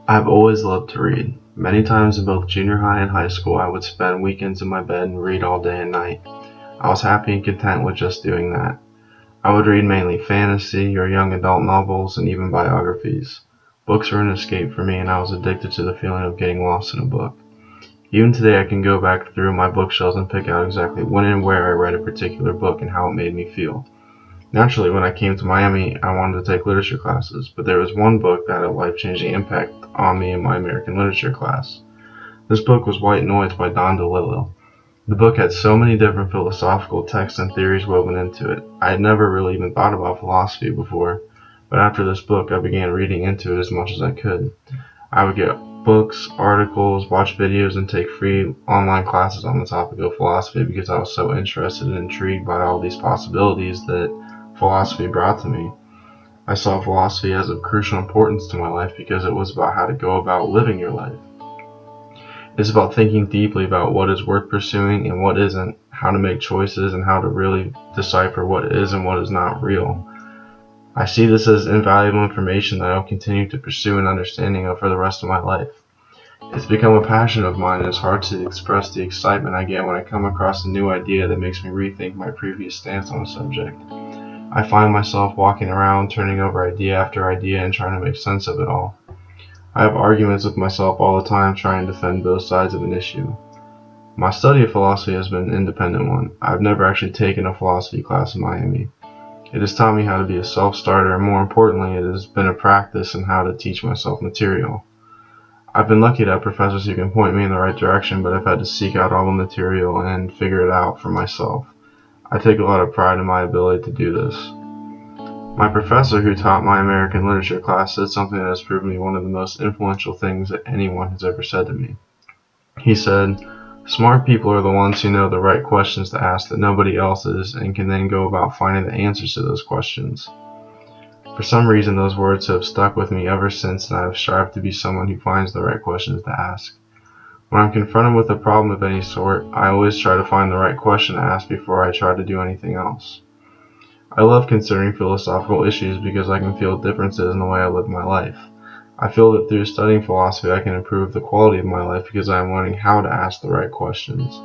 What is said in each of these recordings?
I've always loved to read. Many times in both junior high and high school, I would spend weekends in my bed and read all day and night. I was happy and content with just doing that. I would read mainly fantasy or young adult novels and even biographies. Books were an escape for me, and I was addicted to the feeling of getting lost in a book. Even today, I can go back through my bookshelves and pick out exactly when and where I read a particular book and how it made me feel. Naturally, when I came to Miami, I wanted to take literature classes, but there was one book that had a life-changing impact on me in my American literature class. This book was White Noise by Don DeLillo. The book had so many different philosophical texts and theories woven into it. I had never really even thought about philosophy before, but after this book, I began reading into it as much as I could. I would get books, articles, watch videos, and take free online classes on the topic of philosophy because I was so interested and intrigued by all these possibilities that philosophy brought to me. I saw philosophy as of crucial importance to my life because it was about how to go about living your life. It's about thinking deeply about what is worth pursuing and what isn't, how to make choices, and how to really decipher what is and what is not real. I see this as invaluable information that I will continue to pursue an understanding of for the rest of my life. It's become a passion of mine, and it's hard to express the excitement I get when I come across a new idea that makes me rethink my previous stance on a subject. I find myself walking around, turning over idea after idea and trying to make sense of it all. I have arguments with myself all the time trying to defend both sides of an issue. My study of philosophy has been an independent one. I've never actually taken a philosophy class in Miami. It has taught me how to be a self-starter, and more importantly, it has been a practice in how to teach myself material. I've been lucky to have professors who can point me in the right direction, but I've had to seek out all the material and figure it out for myself. I take a lot of pride in my ability to do this. My professor who taught my American literature class said something that has proven to be one of the most influential things that anyone has ever said to me. He said, "Smart people are the ones who know the right questions to ask that nobody else is and can then go about finding the answers to those questions." For some reason, those words have stuck with me ever since, and I have strived to be someone who finds the right questions to ask. When I'm confronted with a problem of any sort, I always try to find the right question to ask before I try to do anything else. I love considering philosophical issues because I can feel differences in the way I live my life. I feel that through studying philosophy I can improve the quality of my life because I am learning how to ask the right questions.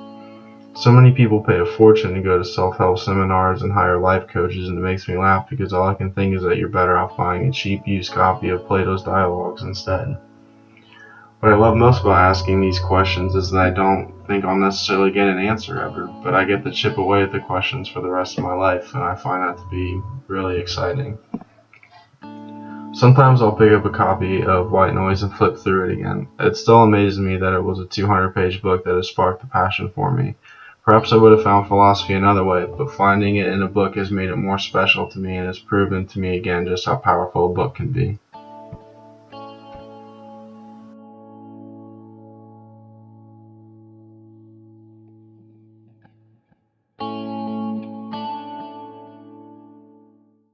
So many people pay a fortune to go to self-help seminars and hire life coaches, and it makes me laugh because all I can think is that you're better off buying a cheap used copy of Plato's Dialogues instead. What I love most about asking these questions is that I don't think I'll necessarily get an answer ever, but I get to chip away at the questions for the rest of my life, and I find that to be really exciting. Sometimes I'll pick up a copy of White Noise and flip through it again. It still amazes me that it was a 200-page book that has sparked a passion for me. Perhaps I would have found philosophy another way, but finding it in a book has made it more special to me and has proven to me again just how powerful a book can be.